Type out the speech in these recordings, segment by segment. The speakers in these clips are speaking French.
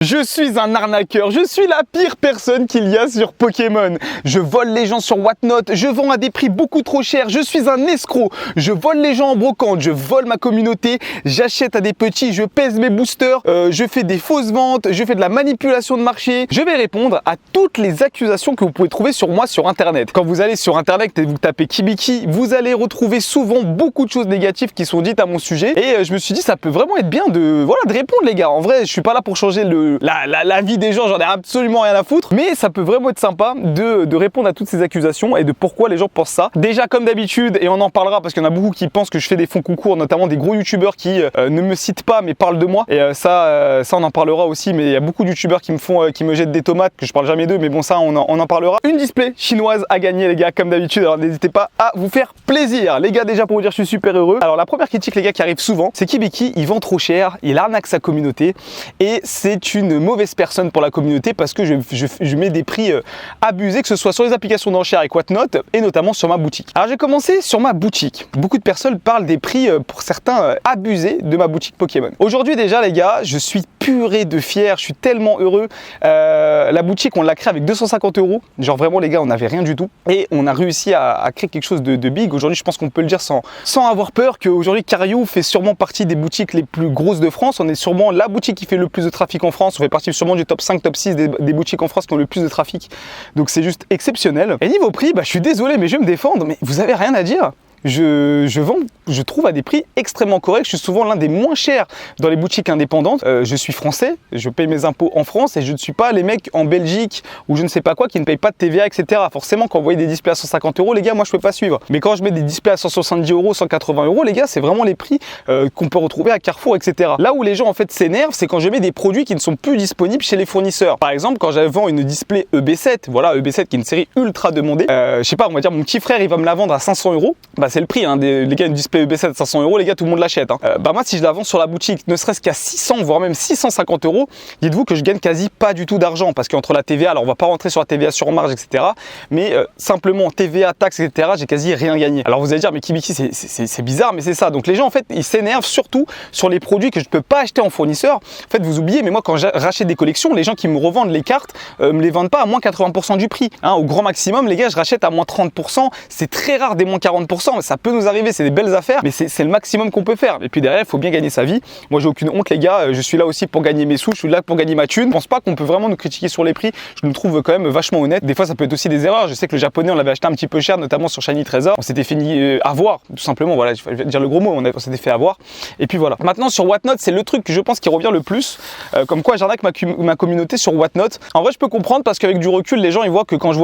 Je suis un arnaqueur, je suis la pire personne qu'il y a sur Pokémon. Je vole les gens sur Whatnot, je vends à des prix beaucoup trop chers, je suis un escroc. Je vole les gens en brocante, je vole ma communauté, j'achète à des petits, je pèse mes boosters, je fais des fausses ventes, je fais de la manipulation de marché. Je vais répondre à toutes les accusations que vous pouvez trouver sur moi sur Internet. Quand vous allez sur Internet et vous tapez Kibiki, vous allez retrouver souvent beaucoup de choses négatives qui sont dites à mon sujet. Et je me suis dit, ça peut vraiment être bien de répondre les gars. En vrai, je suis pas là pour changer la vie des gens, j'en ai absolument rien à foutre, mais ça peut vraiment être sympa de répondre à toutes ces accusations et de pourquoi les gens pensent ça. Déjà comme d'habitude, et on en parlera parce qu'il y en a beaucoup qui pensent que je fais des fonds concours, notamment des gros youtubeurs qui ne me citent pas mais parlent de moi, et ça on en parlera aussi, mais il y a beaucoup de youtubeurs qui me jettent des tomates, que je parle jamais d'eux, mais bon ça on en parlera. Une display chinoise à gagner les gars, comme d'habitude, alors n'hésitez pas à vous faire plaisir. Les gars, déjà pour vous dire je suis super heureux. Alors la première critique les gars qui arrive souvent, c'est Kibiki, il vend trop cher, il arnaque sa communauté et c'est une mauvaise personne pour la communauté parce que je mets des prix abusés, que ce soit sur les applications d'enchères avec Whatnot et notamment sur ma boutique. Alors j'ai commencé sur ma boutique. Beaucoup de personnes parlent des prix pour certains abusés de ma boutique Pokémon. Aujourd'hui déjà les gars, je suis purée de fier, je suis tellement heureux. La boutique on l'a créée avec 250 €. Genre vraiment les gars, on n'avait rien du tout et on a réussi à créer quelque chose de big. Aujourd'hui je pense qu'on peut le dire sans avoir peur qu'aujourd'hui Cario fait sûrement partie des boutiques les plus grosses de France. On est sûrement la boutique qui fait le plus de trafic en France. On fait partie sûrement du top 5, top 6 des boutiques en France qui ont le plus de trafic. Donc c'est juste exceptionnel. Et niveau prix, je suis désolé mais je vais me défendre, mais vous avez rien à dire. Je vends, je trouve à des prix extrêmement corrects. Je suis souvent l'un des moins chers dans les boutiques indépendantes. Je suis français, je paye mes impôts en France et je ne suis pas les mecs en Belgique ou je ne sais pas quoi qui ne payent pas de TVA, etc. Forcément, quand vous voyez des displays à 150 €, les gars, moi je peux pas suivre. Mais quand je mets des displays à 170 €, 180 €, les gars, c'est vraiment les prix qu'on peut retrouver à Carrefour, etc. Là où les gens en fait s'énervent, c'est quand je mets des produits qui ne sont plus disponibles chez les fournisseurs. Par exemple, quand je vends une display EB7, voilà EB7 qui est une série ultra demandée. Je sais pas, on va dire mon petit frère, il va me la vendre à 500 €. C'est le prix, hein, les gars, une display EB7 à 500 €, les gars, tout le monde l'achète. Hein. Moi, si je la vends sur la boutique, ne serait-ce qu'à 600, voire même 650 €, dites-vous que je gagne quasi pas du tout d'argent parce qu'entre la TVA, alors on va pas rentrer sur la TVA sur marge, etc. Mais simplement TVA, taxes, etc., j'ai quasi rien gagné. Alors vous allez dire, mais Kibiki, c'est bizarre, mais c'est ça. Donc les gens, en fait, ils s'énervent surtout sur les produits que je peux pas acheter en fournisseur. En fait, vous oubliez, mais moi, quand je rachète des collections, les gens qui me revendent les cartes me les vendent pas à moins 80% du prix. Hein, au grand maximum, les gars, je rachète à moins 30%. C'est très rare des moins 40%, mais ça peut nous arriver, c'est des belles affaires, mais c'est le maximum qu'on peut faire. Et puis derrière, il faut bien gagner sa vie. Moi, j'ai aucune honte, les gars. Je suis là aussi pour gagner mes sous. Je suis là pour gagner ma thune. Je pense pas qu'on peut vraiment nous critiquer sur les prix. Je nous trouve quand même vachement honnête. Des fois, ça peut être aussi des erreurs. Je sais que le japonais, on l'avait acheté un petit peu cher, notamment sur Shiny Trésor. On s'était fini avoir, tout simplement. Voilà, je vais dire le gros mot. On s'était fait avoir. Et puis voilà. Maintenant, sur Whatnot, c'est le truc que je pense qui revient le plus. Comme quoi, j'arnaque ma communauté sur Whatnot. En vrai, je peux comprendre parce qu'avec du recul, les gens ils voient que quand je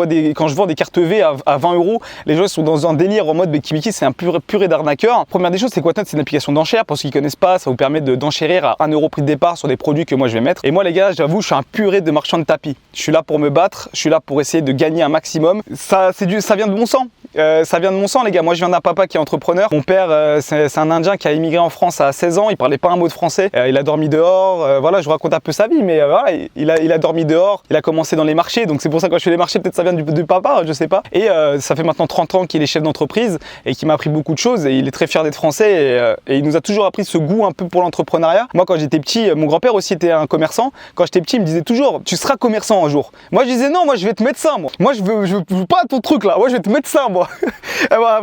vends des cartes V à 20 €, les gens sont dans un délire en mode Kibiki, c'est un purée d'arnaqueur. Première des choses, c'est que Whatnot, c'est une application d'enchères. Pour ceux qui connaissent pas, ça vous permet d'enchérir à 1 € prix de départ sur des produits que moi je vais mettre. Et moi, les gars, j'avoue, je suis un purée de marchand de tapis. Je suis là pour me battre, je suis là pour essayer de gagner un maximum. Ça vient de mon sang. Ça vient de mon sang, les gars. Moi, je viens d'un papa qui est entrepreneur. Mon père, c'est un Indien qui a immigré en France à 16 ans. Il parlait pas un mot de français. Il a dormi dehors. Voilà, je vous raconte un peu sa vie, mais voilà, il a dormi dehors. Il a commencé dans les marchés. Donc, c'est pour ça que quand je fais les marchés, peut-être ça vient du papa, je sais pas. Et ça fait maintenant 30 ans qu'il est chef d'entreprise et qui m'a appris beaucoup de choses. Et il est très fier d'être français. Et il nous a toujours appris ce goût un peu pour l'entrepreneuriat. Moi, quand j'étais petit, mon grand-père aussi était un commerçant. Quand j'étais petit, il me disait toujours, tu seras commerçant un jour. Moi, je disais non, moi, je vais être médecin, moi. Moi, je veux pas ton truc là. Moi, je vais être médecin, moi.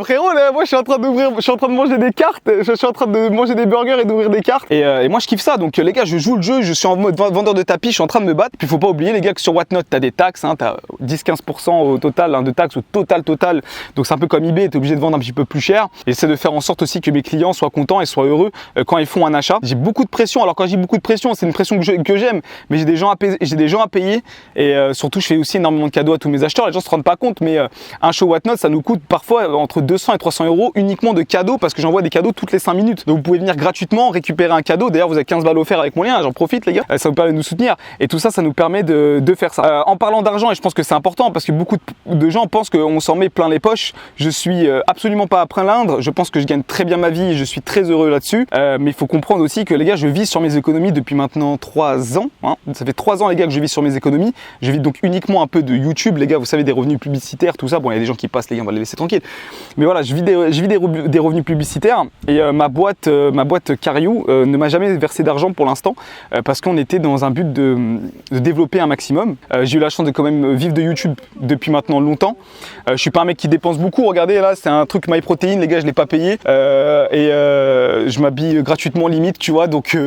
Frérot, là, moi je suis en train de manger des cartes, je suis en train de manger des burgers et d'ouvrir des cartes. Et moi je kiffe ça. Donc les gars, je joue le jeu, je suis en mode vendeur de tapis, je suis en train de me battre. Puis faut pas oublier les gars que sur Whatnot, t'as des taxes, hein, t'as 10-15% au total, hein, de taxes au total. Donc c'est un peu comme eBay, t'es obligé de vendre un petit peu plus cher. Et j'essaie de faire en sorte aussi que mes clients soient contents et soient heureux quand ils font un achat. J'ai beaucoup de pression. Alors quand je dis beaucoup de pression, c'est une pression que j'aime, mais j'ai des gens à payer. Et surtout, je fais aussi énormément de cadeaux à tous mes acheteurs. Les gens se rendent pas compte, mais un show Whatnot, ça nous coûte parfois entre 200 et 300 € uniquement de cadeaux parce que j'envoie des cadeaux toutes les 5 minutes. Donc vous pouvez venir gratuitement récupérer un cadeau. D'ailleurs, vous avez 15 balles offerts avec mon lien, j'en profite les gars. Ça vous permet de nous soutenir et tout ça, ça nous permet de faire ça. En parlant d'argent, et je pense que c'est important parce que beaucoup de gens pensent qu'on s'en met plein les poches. Je suis absolument pas pas à plaindre, je pense que je gagne très bien ma vie et je suis très heureux là-dessus. Mais il faut comprendre aussi que les gars, je vis sur mes économies depuis maintenant 3 ans. Hein. Ça fait 3 ans les gars que je vis sur mes économies. Je vis donc uniquement un peu de YouTube, les gars, vous savez, des revenus publicitaires, tout ça. Bon, il y a des gens qui passent, les gars, on va les laisser tranquilles. Mais voilà, je vis des revenus publicitaires et ma boîte Cariou ne m'a jamais versé d'argent pour l'instant parce qu'on était dans un but de développer un maximum. J'ai eu la chance de quand même vivre de YouTube depuis maintenant longtemps. Je suis pas un mec qui dépense beaucoup. Regardez là, c'est un truc MyProtein, les gars, je l'ai pas payé je m'habille gratuitement limite, tu vois. Donc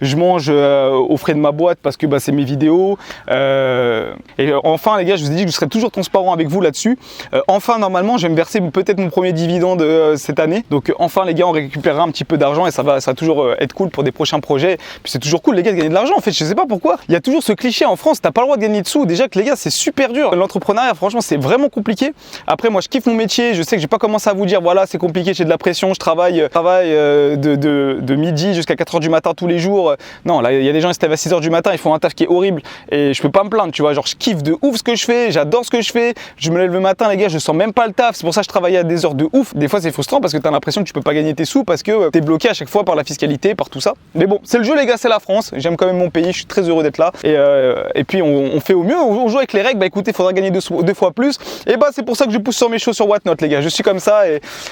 je mange aux frais de ma boîte parce que bah, c'est mes vidéos. Et enfin, les gars, je vous ai dit que je serai toujours transparent avec vous là-dessus. Enfin, normalement, je vais me verser peut-être mon premier dividende cette année. Donc enfin, les gars, on récupérera un petit peu d'argent et ça va toujours être cool pour des prochains projets. Puis c'est toujours cool, les gars, de gagner de l'argent. En fait, je sais pas pourquoi. Il y a toujours ce cliché en France, t'as pas le droit de gagner de sous. Déjà que les gars, c'est super dur. L'entrepreneuriat, franchement, c'est vraiment compliqué. Après, moi, je kiffe mon métier. Je sais que j'ai pas commencé à vous dire, voilà, c'est compliqué, j'ai de la pression, je travaille de midi jusqu'à 4h du matin tous les jours. Non, là, il y a des gens qui se lèvent à 6h du matin, ils font un taf qui est horrible et je peux pas me plaindre, tu vois. Genre, je kiffe de ouf ce que je fais, j'adore ce que je fais. Je me lève le matin, les gars, je sens même pas le taf. C'est pour ça que je travaille à des heures de ouf. Des fois, c'est frustrant parce que t'as l'impression que tu peux pas gagner tes sous parce que t'es bloqué à chaque fois par la fiscalité, par tout ça. Mais bon, c'est le jeu, les gars, c'est la France. J'aime quand même mon pays, je suis très heureux d'être là. Et puis, on fait au mieux, on joue avec les règles. Bah écoutez, il faudra gagner deux fois plus. Et bah, c'est pour ça que je pousse sur mes choses sur Whatnot, les gars. Je suis comme ça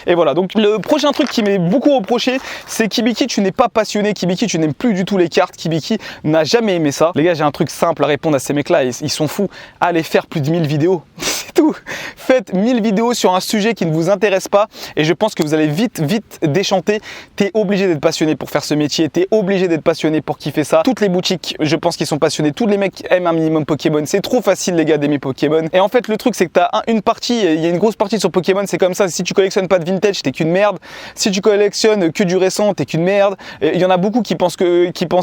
et voilà. Donc, le prochain truc qui m'est beaucoup reproché, c'est Kibiki, tu n'es pas passionné. Kibiki, tu n'aimes plus du tout les cartes. Kibiki n'a jamais aimé ça. Les gars, j'ai un truc simple à répondre à ces mecs-là. Ils sont fous. Allez faire plus de 1000 vidéos. C'est tout. Faites 1000 vidéos sur un sujet qui ne vous intéresse pas et je pense que vous allez vite déchanter. T'es obligé d'être passionné pour faire ce métier. T'es obligé d'être passionné pour kiffer ça. Toutes les boutiques, je pense qu'ils sont passionnés. Tous les mecs aiment un minimum Pokémon. C'est trop facile, les gars, d'aimer Pokémon. Et en fait, le truc, c'est que t'as une partie, il y a une grosse partie sur Pokémon, c'est comme ça. Si tu collectionnes pas de vintage, t'es qu'une merde. Si tu collectionnes que du récent, t'es qu'une merde. Et il y en a beaucoup qui pensent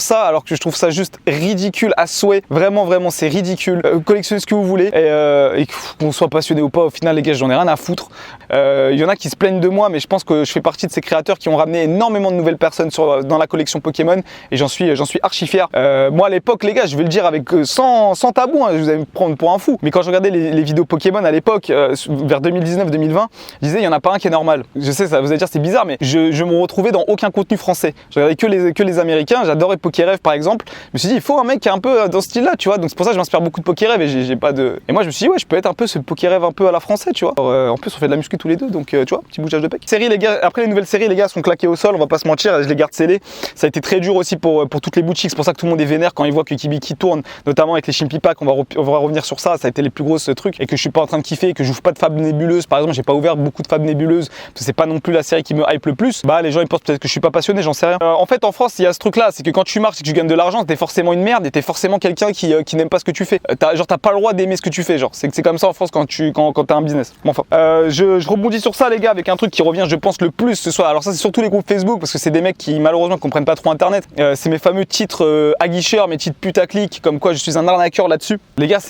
ça, alors que je trouve ça juste ridicule à souhait. Vraiment, c'est ridicule. Collectionnez ce que vous voulez et qu'on soit passionné ou pas, au final, les gars, j'en ai rien à foutre. Il y en a qui se plaignent de moi, mais je pense que je fais partie de ces créateurs qui ont ramené énormément de nouvelles personnes dans la collection Pokémon et j'en suis archi fier. Moi, à l'époque, les gars, je vais le dire avec sans tabou, hein, vous allez me prendre pour un fou, mais quand je regardais les vidéos Pokémon à l'époque, vers 2019-2020, je disais, il n'y en a pas un qui est normal. Je sais, ça vous allez dire, c'est bizarre, mais je me retrouvais dans aucun contenu français. Je regardais que les Américains, j'adorais Pokérêve par exemple. Je me suis dit, il faut un mec qui est un peu dans ce style-là, tu vois. Donc c'est pour ça que je m'inspire beaucoup de Pokérêve et j'ai pas de. Et moi, je me suis dit, ouais, je peux être un peu ce Pokérêve un peu à la français, tu vois. En plus, on fait de la muscu tous les deux, donc tu vois, petit bougeage de pec. Série, les gars, après les nouvelles séries, les gars sont claqués au sol, on va pas se mentir, je les garde scellés. Ça a été très dur aussi pour toutes les boutiques, c'est pour ça que tout le monde est vénère quand ils voient que Kibiki tourne, notamment avec les Chimpy Pack, on va revenir sur ça, ça a été les plus grosses trucs et que je suis pas en train de kiffer, et que j'ouvre pas de Fab Nébuleuse, par exemple, j'ai pas ouvert beaucoup de Fab Nébuleuse, parce que c'est pas non plus la série qui me hype le plus. Bah, les gens ils pensent peut-être que je suis pas passionné, j'en sais rien. En fait, en France, il y a ce truc là, c'est que quand tu marches et que tu gagnes de l'argent, t'es forcément une merde et t'es forcément quelqu'un qui n'aime pas ce que tu fais. T'as pas le droit d'aimer ce que tu fais, genre. C'est comme ça en France quand t'as un business. Bon, enfin, je rebondis sur ça, les gars, avec un truc qui revient, je pense, le plus ce soir. Alors, ça, c'est surtout les groupes Facebook parce que c'est des mecs qui, malheureusement, comprennent pas trop Internet. C'est mes fameux titres aguicheurs, mes titres putaclic, comme quoi je suis un arnaqueur là-dessus. Les gars,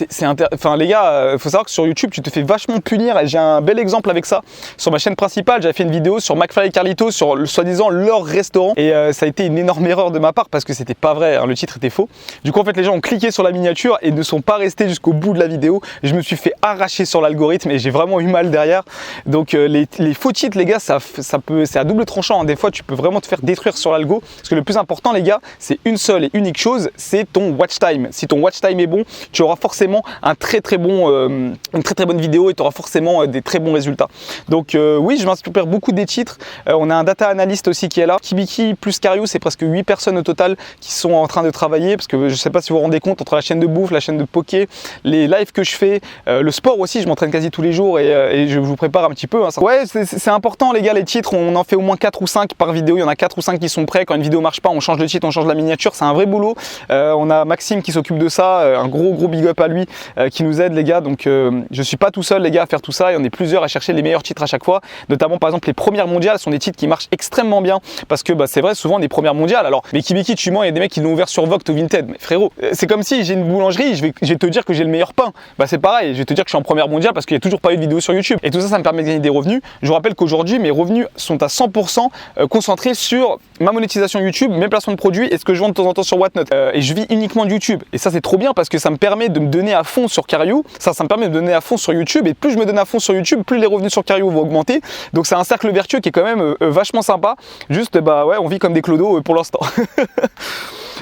enfin, les gars, faut savoir que sur YouTube, tu te fais vachement punir et j'ai un bel exemple avec ça. Sur ma chaîne principale, j'avais fait une vidéo sur McFly et Carlito, sur soi-disant leur restaurant et ça a été une énorme erreur de ma part parce que c'était pas vrai, hein, le titre était faux. Du coup, en fait, les gens ont cliqué sur la miniature et ne sont pas restés jusqu'au bout de la vidéo. Je me suis fait arracher sur l'algorithme et j'ai vraiment eu mal derrière. Donc les faux titres, les gars, c'est à double tranchant, hein. Des fois, tu peux vraiment te faire détruire sur l'algo. Parce que le plus important, les gars, c'est une seule et unique chose, c'est ton watch time. Si ton watch time est bon, tu auras forcément une très très bonne vidéo et tu auras forcément des très bons résultats. Donc oui, je m'inspire beaucoup des titres. On a un data analyst aussi qui est là. Kibiki plus Cariou, c'est presque 8 personnes au total qui sont en train de travailler. Parce que je sais pas si vous vous rendez compte, entre la chaîne de bouffe, la chaîne de poké, les lives que je fais, le sport aussi, je m'entraîne quasi tous les jours et je vous prépare un petit peu. Hein, ça. Ouais, c'est important, les gars, les titres, on en fait au moins 4 ou 5 par vidéo. Il y en a 4 ou 5 qui sont prêts. Quand une vidéo marche pas, on change le titre, on change la miniature. C'est un vrai boulot. On a Maxime qui s'occupe de ça, un gros big up à lui qui nous aide, les gars. Donc je suis pas tout seul, les gars, à faire tout ça. Et on est plusieurs à chercher les meilleurs titres à chaque fois. Notamment, par exemple, les premières mondiales sont des titres qui marchent extrêmement bien parce que c'est vrai, souvent des premières mondiales. Alors, mais Kibiki, tu mens, il y a des mecs qui l'ont ouvert sur Vogt ou Vinted. Mais frérot, c'est comme si j'ai une boulangerie, je vais te dire que j'ai le meilleur pain. Bah c'est pareil, je vais te dire que je suis en première mondiale parce qu'il n'y a toujours pas eu de vidéo sur YouTube. Et tout ça, ça me permet de gagner des revenus. Je vous rappelle qu'aujourd'hui, mes revenus sont à 100% concentrés sur ma monétisation YouTube, mes placements de produits et ce que je vends de temps en temps sur Whatnot. Et je vis uniquement de YouTube. Et ça, c'est trop bien parce que ça me permet de me donner à fond sur Cario. Ça me permet de me donner à fond sur YouTube. Et plus je me donne à fond sur YouTube, plus les revenus sur Cario vont augmenter. Donc c'est un cercle vertueux qui est quand même vachement sympa. Juste, bah ouais, on vit comme des clodos pour l'instant.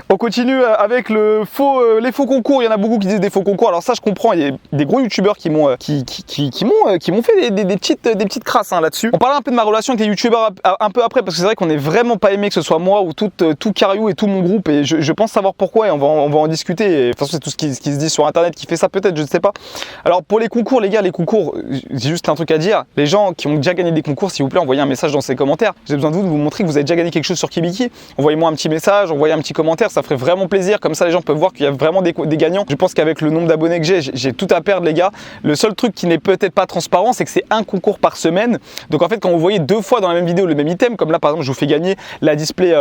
On continue avec les faux concours. Il y en a beaucoup qui disent des faux concours. Alors ça, je comprends. Il y a des gros youtubeurs qui m'ont fait des petites crasses là-dessus. On parlait un peu de ma relation avec les youtubeurs un peu après parce que c'est vrai qu'on n'est vraiment pas aimé que ce soit moi ou tout Cario et tout mon groupe. Et je pense savoir pourquoi et on va en discuter. Et, de toute façon, c'est tout ce qui se dit sur internet qui fait ça peut-être, je ne sais pas. Alors pour les concours, les gars, les concours, j'ai juste un truc à dire. Les gens qui ont déjà gagné des concours, s'il vous plaît, envoyez un message dans ces commentaires. J'ai besoin de vous montrer que vous avez déjà gagné quelque chose sur Kibiki. Envoyez-moi un petit message, envoyez un petit commentaire. Ça ferait vraiment plaisir, comme ça les gens peuvent voir qu'il y a vraiment des gagnants. Je pense qu'avec le nombre d'abonnés que j'ai tout à perdre les gars. Le seul truc qui n'est peut-être pas transparent, c'est que c'est un concours par semaine. Donc en fait quand vous voyez 2 fois dans la même vidéo le même item, comme là par exemple je vous fais gagner la display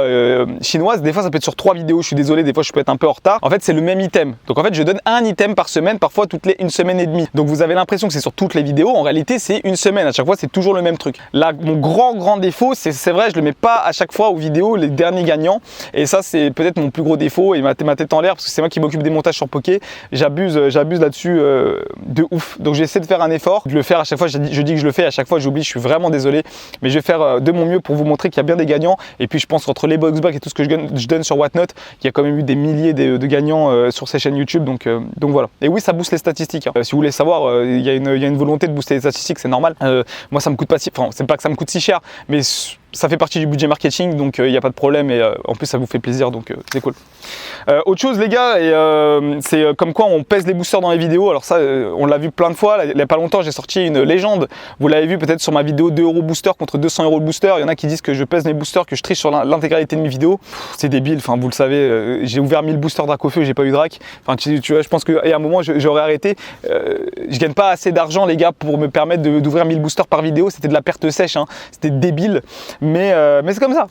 chinoise, des fois ça peut être sur 3 vidéos, je suis désolé, des fois je peux être un peu en retard. En fait c'est le même item. Donc en fait je donne un item par semaine, parfois toutes les 1 semaine et demie. Donc vous avez l'impression que c'est sur toutes les vidéos, en réalité c'est 1 semaine, à chaque fois c'est toujours le même truc. Là mon grand défaut, c'est vrai, je le mets pas à chaque fois aux vidéos les derniers gagnants. Et ça c'est peut-être mon plus gros défaut et ma tête en l'air parce que c'est moi qui m'occupe des montages sur Poké. J'abuse là-dessus de ouf. Donc j'essaie de faire un effort, de le faire à chaque fois. Je dis que je le fais, à chaque fois j'oublie. Je suis vraiment désolé, mais je vais faire de mon mieux pour vous montrer qu'il y a bien des gagnants. Et puis je pense entre les boxback et tout ce que je donne sur Whatnot, il y a quand même eu des milliers de gagnants sur ces chaînes YouTube. Donc voilà. Et oui, ça booste les statistiques. Hein. Si vous voulez savoir, il y a une volonté de booster les statistiques, c'est normal. Moi, ça me coûte pas si, enfin, c'est pas que ça me coûte si cher, mais ça fait partie du budget marketing, donc il n'y a pas de problème et en plus ça vous fait plaisir, donc c'est cool. Autre chose les gars, c'est comme quoi on pèse les boosters dans les vidéos. Alors ça on l'a vu plein de fois, il n'y a pas longtemps j'ai sorti une légende, vous l'avez vu peut-être sur ma vidéo 2 € booster contre 200 € le booster. Il y en a qui disent que je pèse mes boosters, que je triche sur l'intégralité de mes vidéos. C'est débile, enfin vous le savez, j'ai ouvert 1000 boosters Dracofeu, j'ai pas eu Drac. Enfin tu vois, je pense qu'à un moment j'aurais arrêté. Je gagne pas assez d'argent les gars pour me permettre d'ouvrir 1000 boosters par vidéo, c'était de la perte sèche, hein. C'était débile. Mais c'est comme ça,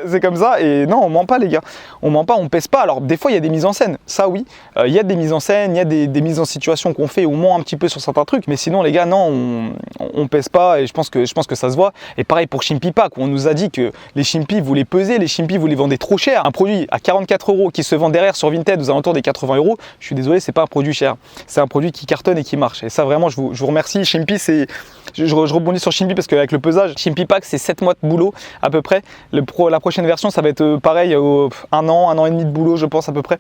c'est comme ça. Et non, on ment pas les gars, on ment pas, on pèse pas. Alors des fois il y a des mises en scène, ça oui, il y a des mises en scène, il y a des mises en situation qu'on fait, on ment un petit peu sur certains trucs, mais sinon les gars non, on pèse pas et je pense que ça se voit. Et pareil pour Chimpy Pack, où on nous a dit que les Chimpy vous les pesez, les Chimpy vous les vendez trop cher. Un produit à 44 € qui se vend derrière sur Vinted aux alentours des 80 €, je suis désolé, c'est pas un produit cher, c'est un produit qui cartonne et qui marche. Et ça vraiment je vous remercie. Chimpy, c'est, je rebondis sur Chimpy parce qu'avec le pesage, Chimpy Pack c'est 7 mois de boulot à peu près. La prochaine version ça va être pareil, un an et demi de boulot je pense à peu près.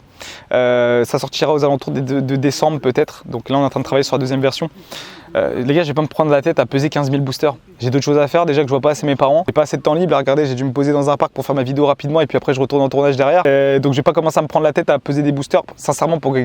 Ça sortira aux alentours de décembre peut-être. Donc là on est en train de travailler sur la deuxième version. Les gars, je vais pas me prendre la tête à peser 15 000 boosters. J'ai d'autres choses à faire, déjà que je vois pas assez mes parents. J'ai pas assez de temps libre. Regardez, j'ai dû me poser dans un parc pour faire ma vidéo rapidement et puis après je retourne en tournage derrière. Donc je vais pas commencer à me prendre la tête à peser des boosters, sincèrement pour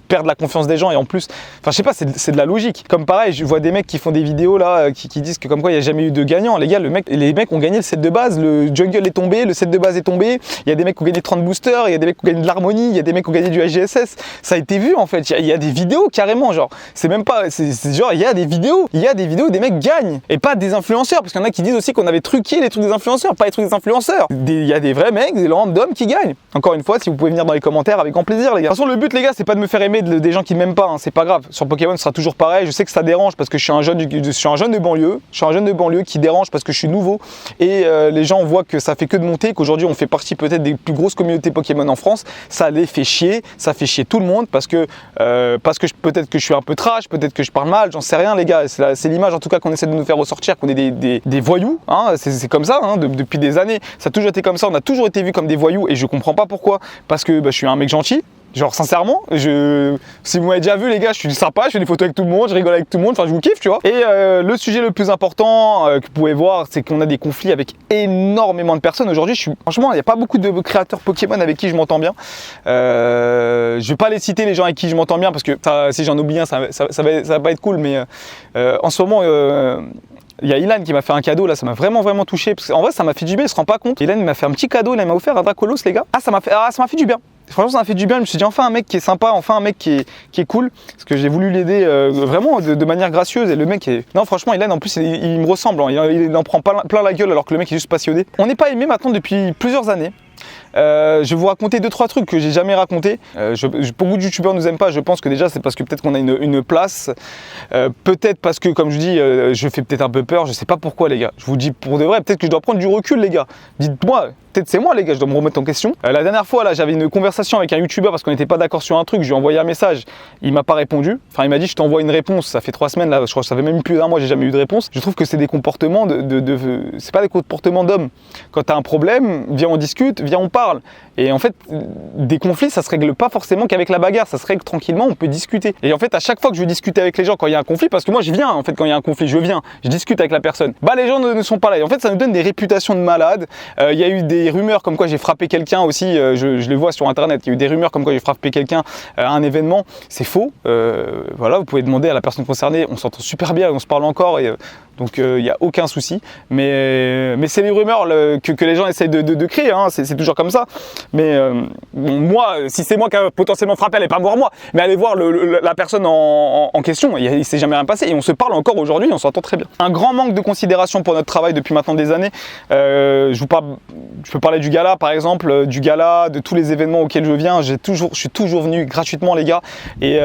perdre la confiance des gens. Et en plus, enfin je sais pas, c'est de la logique. Comme pareil, je vois des mecs qui font des vidéos là, qui disent que comme quoi il y a jamais eu de gagnant. Les gars, les mecs ont gagné le set de base, le jungle est tombé, le set de base est tombé. Il y a des mecs qui ont gagné 30 boosters, il y a des mecs qui ont gagné de l'harmonie, il y a des mecs qui ont gagné du HGSS. Ça a été vu en fait. Il y a des vidéos carrément, genre c'est même pas, c'est genre il y a des vidéos. Il y a des vidéos où des mecs gagnent et pas des influenceurs, parce qu'il y en a qui disent aussi qu'on avait truqué les trucs des influenceurs, pas les trucs des influenceurs. Il y a des vrais mecs, des random qui gagnent. Encore une fois, si vous pouvez venir dans les commentaires, avec grand plaisir les gars. De toute façon le but les gars, c'est pas de me faire aimer des gens qui m'aiment pas, hein. C'est pas grave. Sur Pokémon ce sera toujours pareil. Je sais que ça dérange parce que je suis un jeune de banlieue, qui dérange parce que je suis nouveau et les gens voient que ça fait que de monter, qu'aujourd'hui on fait partie peut-être des plus grosses communautés Pokémon en France. Ça les fait chier, ça fait chier tout le monde parce que peut-être que je suis un peu trash, peut-être que je parle mal, j'en sais rien les gars. C'est l'image en tout cas qu'on essaie de nous faire ressortir, qu'on est des voyous, hein. C'est comme ça hein, depuis des années, ça a toujours été comme ça, on a toujours été vus comme des voyous et je comprends pas pourquoi, parce que je suis un mec gentil. Genre sincèrement, si vous m'avez déjà vu les gars, je suis sympa, je fais des photos avec tout le monde, je rigole avec tout le monde, enfin je vous kiffe tu vois. Et le sujet le plus important que vous pouvez voir, c'est qu'on a des conflits avec énormément de personnes. Aujourd'hui, franchement, il n'y a pas beaucoup de créateurs Pokémon avec qui je m'entends bien. Je vais pas les citer les gens avec qui je m'entends bien parce que si j'en oublie un, ça va pas être cool, mais en ce moment... il y a Ilan qui m'a fait un cadeau là, ça m'a vraiment touché parce qu'en vrai ça m'a fait du bien, il se rend pas compte. Ilan m'a fait un petit cadeau, là, il m'a offert un Dracolos les gars. Ça m'a fait du bien. Franchement ça m'a fait du bien, je me suis dit enfin un mec qui est sympa, enfin un mec qui est cool, parce que j'ai voulu l'aider vraiment de manière gracieuse et le mec est... Non franchement Ilan en plus il me ressemble, hein. Il en prend plein la gueule alors que le mec est juste passionné. On n'est pas aimé maintenant depuis plusieurs années. Je vais vous raconter 2-3 trucs que j'ai jamais raconté. Beaucoup de youtubeurs nous aiment pas, je pense que déjà c'est parce que peut-être qu'on a une place, peut-être parce que comme je dis, je fais peut-être un peu peur, je sais pas pourquoi les gars. Je vous dis pour de vrai, peut-être que je dois prendre du recul les gars. Dites-moi, peut-être c'est moi les gars, je dois me remettre en question. La dernière fois là, j'avais une conversation avec un youtubeur parce qu'on n'était pas d'accord sur un truc, je lui ai envoyé un message, il m'a pas répondu. Enfin il m'a dit je t'envoie une réponse, ça fait 3 semaines là, je crois que ça fait même plus d'un mois, j'ai jamais eu de réponse. Je trouve que c'est des comportements c'est pas des comportements d'hommes. Quand tu as un problème, viens on discute, viens on parle. Et en fait, des conflits, ça se règle pas forcément qu'avec la bagarre, ça se règle tranquillement, on peut discuter. Et en fait, à chaque fois que je veux discuter avec les gens quand il y a un conflit, parce que moi je viens en fait quand il y a un conflit, je discute avec la personne. Bah les gens ne sont pas là. Et en fait, ça nous donne des réputations de malades. Il y a eu des rumeurs comme quoi j'ai frappé quelqu'un aussi, je les vois sur internet, il y a eu des rumeurs comme quoi j'ai frappé quelqu'un à un événement. C'est faux. Voilà, vous pouvez demander à la personne concernée, on s'entend super bien, on se parle encore et donc il n'y a aucun souci. Mais c'est les rumeurs que les gens essayent de créer, hein, c'est toujours comme ça. Mais bon, moi, si c'est moi qui a potentiellement frappé, allez pas voir moi, mais allez voir la personne en question, il ne s'est jamais rien passé et on se parle encore aujourd'hui, on s'entend très bien. Un grand manque de considération pour notre travail depuis maintenant des années. Je peux parler du gala par exemple, de tous les événements auxquels je viens, je suis toujours venu gratuitement les gars et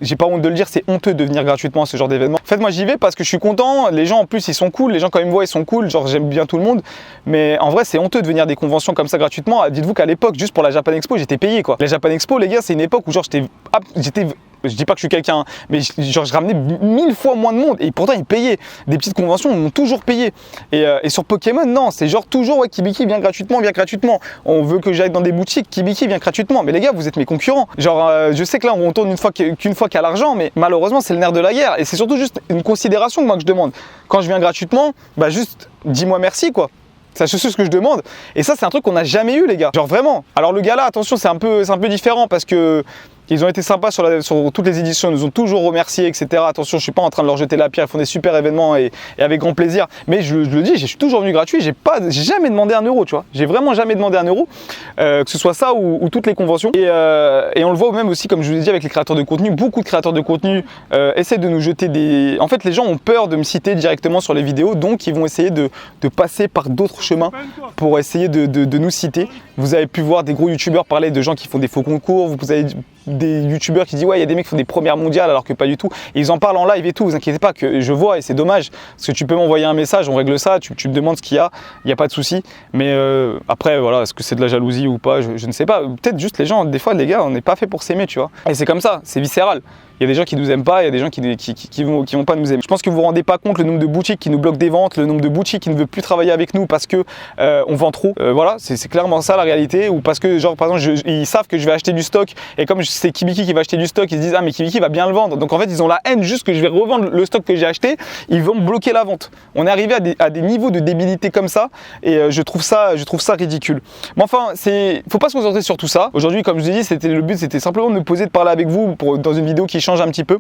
j'ai pas honte de le dire, c'est honteux de venir gratuitement à ce genre d'événement. En fait moi j'y vais parce que je suis content, les gens en plus ils sont cool, les gens quand ils me voient ils sont cool, genre j'aime bien tout le monde, mais en vrai c'est honteux de venir à des conventions comme ça gratuitement. Dites-vous qu'à l'époque juste pour la Japan Expo j'étais payé quoi. La Japan Expo les gars c'est une époque où genre je dis pas que je suis quelqu'un, mais genre je ramenais 1000 fois moins de monde et pourtant ils payaient. Des petites conventions, ils m'ont toujours payé. Et sur Pokémon, non, c'est genre toujours ouais, Kibiki vient gratuitement. On veut que j'aille dans des boutiques, Kibiki vient gratuitement. Mais les gars, vous êtes mes concurrents. Genre, je sais que là on tourne qu'une fois qu'à l'argent, mais malheureusement c'est le nerf de la guerre. Et c'est surtout juste une considération que moi que je demande. Quand je viens gratuitement, bah juste dis-moi merci quoi. C'est ce que je demande. Et ça, c'est un truc qu'on n'a jamais eu, les gars. Genre vraiment. Alors le gala, attention, c'est un peu différent parce que ils ont été sympas sur toutes les éditions, ils nous ont toujours remerciés, etc. Attention, je suis pas en train de leur jeter la pierre, ils font des super événements et avec grand plaisir. Mais je le dis, je suis toujours venu gratuit, j'ai jamais demandé 1 euro, tu vois. J'ai vraiment jamais demandé 1 euro, que ce soit ça ou toutes les conventions. Et on le voit même aussi, comme je vous l'ai dit, avec les créateurs de contenu. Beaucoup de créateurs de contenu essaient de nous jeter des... En fait, les gens ont peur de me citer directement sur les vidéos, donc ils vont essayer de passer par d'autres chemins pour essayer de nous citer. Vous avez pu voir des gros youtubeurs parler de gens qui font des faux concours, vous avez des youtubeurs qui disent ouais il y a des mecs qui font des premières mondiales alors que pas du tout, et ils en parlent en live et tout, vous inquiétez pas que je vois et c'est dommage parce que tu peux m'envoyer un message, on règle ça, tu me demandes ce qu'il y a pas de souci, mais après voilà, est-ce que c'est de la jalousie ou pas, je ne sais pas, peut-être juste les gens, des fois les gars on n'est pas fait pour s'aimer tu vois, et c'est comme ça, c'est viscéral. Il y a des gens qui nous aiment pas, il y a des gens qui vont pas nous aimer. Je pense que vous vous rendez pas compte le nombre de boutiques qui nous bloquent des ventes, le nombre de boutiques qui ne veulent plus travailler avec nous parce que on vend trop. Voilà, c'est clairement ça la réalité. Ou parce que genre par exemple ils savent que je vais acheter du stock et comme c'est Kibiki qui va acheter du stock, ils se disent ah mais Kibiki va bien le vendre. Donc en fait ils ont la haine juste que je vais revendre le stock que j'ai acheté, ils vont bloquer la vente. On est arrivé à des niveaux de débilité comme ça et je trouve ça ridicule. Mais enfin faut pas se concentrer sur tout ça. Aujourd'hui comme je vous ai dit le but c'était simplement de me poser, de parler avec vous dans une vidéo qui change un petit peu.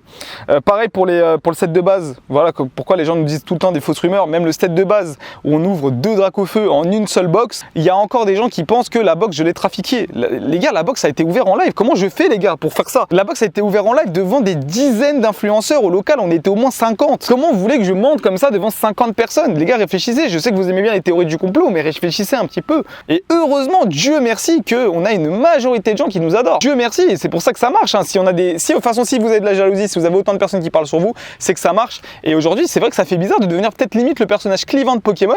Pareil pour le set de base, voilà pourquoi les gens nous disent tout le temps des fausses rumeurs. Même le set de base où on ouvre 2 Dracofeu en une seule box, il y a encore des gens qui pensent que la box je l'ai trafiquée. Les gars, la box a été ouverte en live, comment je fais les gars pour faire ça? La box a été ouverte en live devant des dizaines d'influenceurs, au local on était au moins 50. Comment vous voulez que je monte comme ça devant 50 personnes? Les gars réfléchissez, je sais que vous aimez bien les théories du complot, mais réfléchissez un petit peu. Et heureusement, Dieu merci qu'on a une majorité de gens qui nous adorent. Dieu merci, et c'est pour ça que ça marche, hein. Si vous avez de la jalousie, si vous avez autant de personnes qui parlent sur vous, c'est que ça marche. Et aujourd'hui, c'est vrai que ça fait bizarre de devenir peut-être limite le personnage clivant de Pokémon.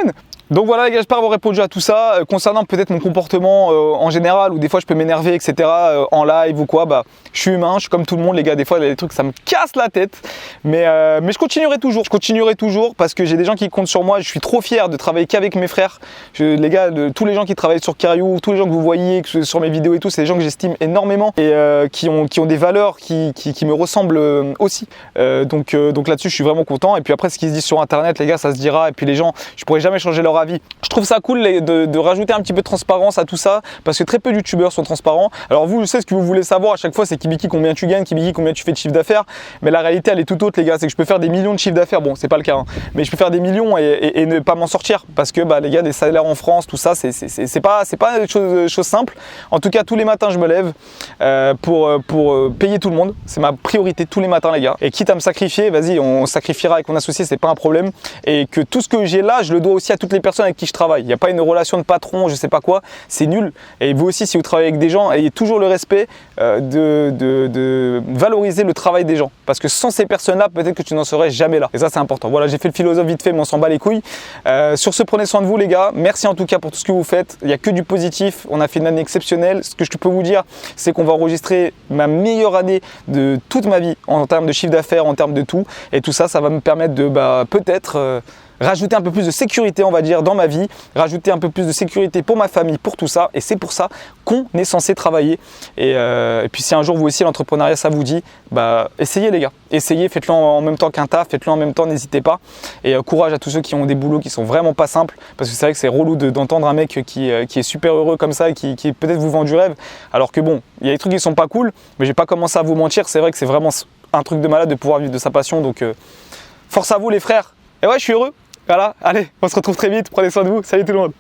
Donc voilà les gars, j'espère avoir répondu à tout ça. Concernant peut-être mon comportement en général, où des fois je peux m'énerver, etc. En live ou quoi, bah je suis humain, je suis comme tout le monde les gars, des fois il y a des trucs ça me casse la tête. Mais je continuerai toujours parce que j'ai des gens qui comptent sur moi, je suis trop fier de travailler qu'avec mes frères. Les gars, tous les gens qui travaillent sur Kariou, tous les gens que vous voyez sur mes vidéos et tout, c'est des gens que j'estime énormément et qui ont des valeurs qui me ressemblent aussi. Donc là-dessus je suis vraiment content. Et puis après ce qui se dit sur internet les gars, ça se dira, et puis les gens, je pourrais jamais changer leur avis. Je trouve ça cool de rajouter un petit peu de transparence à tout ça parce que très peu de youtubeurs sont transparents. Alors vous, je sais ce que vous voulez savoir à chaque fois, c'est Kibiki combien tu gagnes, Kibiki combien tu fais de chiffre d'affaires, mais la réalité elle est tout autre les gars, c'est que je peux faire des millions de chiffre d'affaires, bon c'est pas le cas hein, mais je peux faire des millions et ne pas m'en sortir parce que bah les gars, des salaires en France, tout ça c'est pas une chose simple. En tout cas tous les matins je me lève pour payer tout le monde, c'est ma priorité tous les matins les gars, et quitte à me sacrifier, vas-y on sacrifiera avec mon associé, c'est pas un problème, et que tout ce que j'ai là je le dois aussi à toutes les personnes avec qui je travaille. Il n'y a pas une relation de patron, je sais pas quoi, c'est nul. Et vous aussi, si vous travaillez avec des gens, ayez toujours le respect de valoriser le travail des gens. Parce que sans ces personnes-là, peut-être que tu n'en serais jamais là. Et ça, c'est important. Voilà, j'ai fait le philosophe vite fait, mais on s'en bat les couilles. Sur ce, prenez soin de vous, les gars. Merci en tout cas pour tout ce que vous faites. Il n'y a que du positif. On a fait une année exceptionnelle. Ce que je peux vous dire, c'est qu'on va enregistrer ma meilleure année de toute ma vie en termes de chiffre d'affaires, en termes de tout. Et tout ça, ça va me permettre de peut-être rajouter un peu plus de sécurité, on va dire, dans ma vie, rajouter un peu plus de sécurité pour ma famille, pour tout ça. Et c'est pour ça qu'on est censé travailler. Et puis si un jour vous aussi l'entrepreneuriat ça vous dit, essayez les gars, essayez, faites-le en même temps qu'un taf, faites-le en même temps, n'hésitez pas. Et courage à tous ceux qui ont des boulots qui sont vraiment pas simples, parce que c'est vrai que c'est relou d'entendre un mec qui est super heureux comme ça, et qui peut-être vous vend du rêve, alors que bon, il y a des trucs qui sont pas cool, mais j'ai pas commencé à vous mentir, c'est vrai que c'est vraiment un truc de malade de pouvoir vivre de sa passion, donc force à vous les frères. Et ouais, je suis heureux. Voilà, allez, on se retrouve très vite, prenez soin de vous, salut tout le monde.